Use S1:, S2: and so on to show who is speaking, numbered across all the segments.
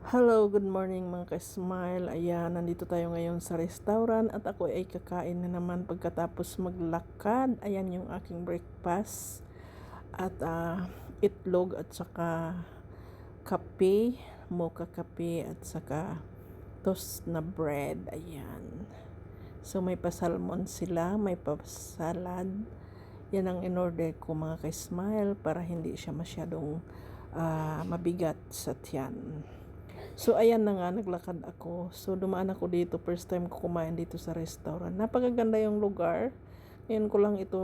S1: Hello, good morning mga ka-smile. Ayan, nandito tayo ngayon sa restaurant at ako ay kakain na naman pagkatapos maglakad. Ayan yung aking breakfast at itlog at saka kape, mocha kape at saka toast na bread. Ayan. So may pa-salmon sila, may pa-salad. Yan ang in-order ko mga ka-smile para hindi siya masyadong mabigat sa tiyan. So, ayan na nga, naglakad ako. So, dumaan ako dito. First time ko kumain dito sa restaurant. Napakaganda yung lugar. Ngayon ko lang ito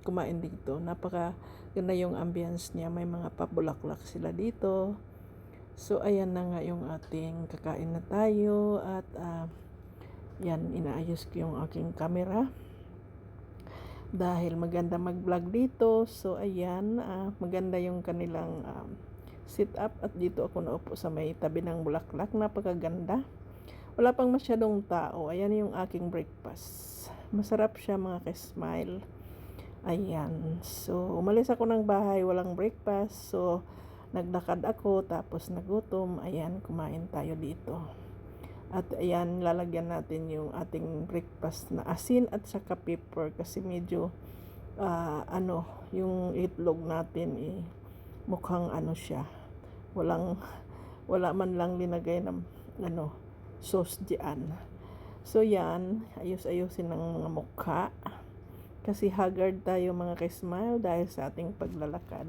S1: kumain dito. Napakaganda yung ambience niya. May mga pabulaklak sila dito. So, ayan na nga yung ating kakain na tayo. At, yan, inaayos ko yung aking camera. Dahil maganda mag-vlog dito. So, ayan, maganda yung kanilang sit up at dito ako naupo sa may tabi ng bulaklak. Napakaganda. Wala pang masyadong tao. Ayan yung aking breakfast. Masarap siya mga ka-smile. Ayan. So, umalis ako ng bahay. Walang breakfast. So, naglakad ako. Tapos nagutom. Ayan, kumain tayo dito. At ayan, lalagyan natin yung ating breakfast na asin at saka pepper. Kasi medyo, yung itlog natin mukhang siya. Wala man lang linagay ng sauce diyan. So yan, ayos-ayosin ng mga mukha. Kasi haggard tayo mga ka-smile dahil sa ating paglalakad.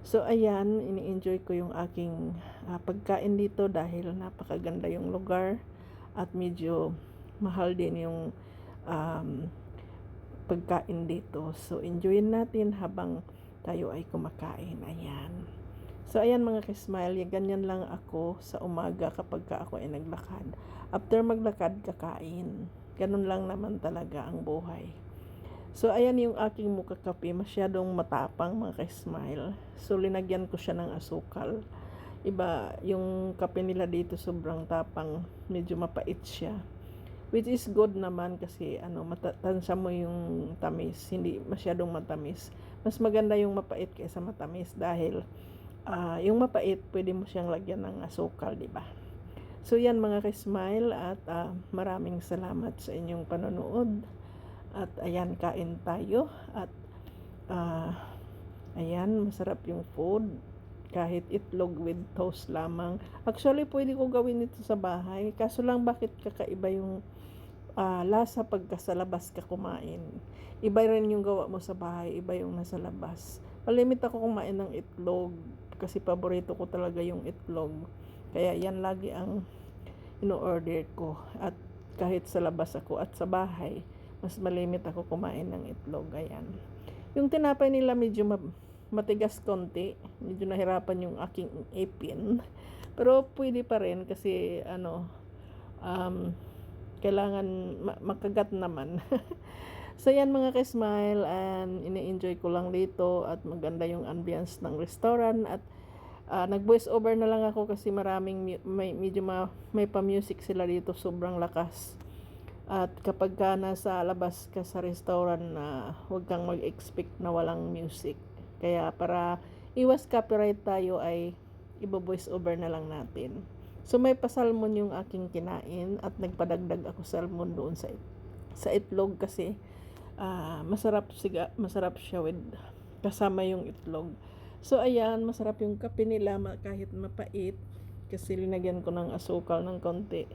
S1: So ayan, ini-enjoy ko yung aking pagkain dito dahil napakaganda yung lugar at medyo mahal din yung pagkain dito. So enjoyin natin habang tayo ay kumakain. Ayan. So, ayan mga ka-smile, ganyan lang ako sa umaga kapag ako ay naglakad. After maglakad, kakain. Ganun lang naman talaga ang buhay. So, ayan yung aking mocha kape. Masyadong matapang mga ka-smile. So, linagyan ko siya ng asukal. Iba, yung kape nila dito sobrang tapang. Medyo mapait siya. Which is good naman kasi matatansa mo yung tamis. Hindi masyadong matamis. Mas maganda yung mapait kaysa matamis dahil yung mapait, pwede mo siyang lagyan ng asukal, di ba? So, yan mga ka-smile at maraming salamat sa inyong panonood. At ayan, kain tayo. At ayan, masarap yung food. Kahit itlog with toast lamang. Actually, pwede ko gawin ito sa bahay. Kaso lang, bakit kakaiba yung lasa pagka sa labas ka kumain. Iba rin yung gawa mo sa bahay, iba yung nasa labas. Palimit ako kumain ng itlog kasi paborito ko talaga yung itlog. Kaya yan lagi ang ino-order ko. At kahit sa labas ako at sa bahay, mas malimit ako kumain ng itlog. Ayan. Yung tinapay nila medyo matigas konti. Medyo nahirapan yung aking ipin. Pero pwede pa rin kasi kailangan makagat naman. So yan mga ka-smile, and ini-enjoy ko lang dito at maganda yung ambience ng restaurant at nag-voice over na lang ako kasi maraming may pa-music sila dito, sobrang lakas. At kapag ka nasa labas ka sa restaurant huwag kang mag-expect na walang music. Kaya para iwas copyright tayo ay ibo-voice over na lang natin. So may pa-salmon yung aking kinain at nagpadagdag ako salmon doon sa itlog kasi masarap siya with kasama yung itlog. So ayan, masarap yung kape nila kahit mapait kasi linagyan ko ng asukal ng konti.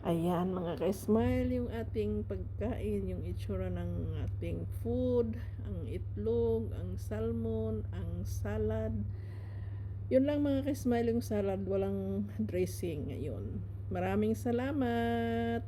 S1: Ayan mga ka-smile, yung ating pagkain, yung itsura ng ating food, ang itlog, ang salmon, ang salad. Yun lang mga ka-smile, yung salad, walang dressing ngayon. Maraming salamat!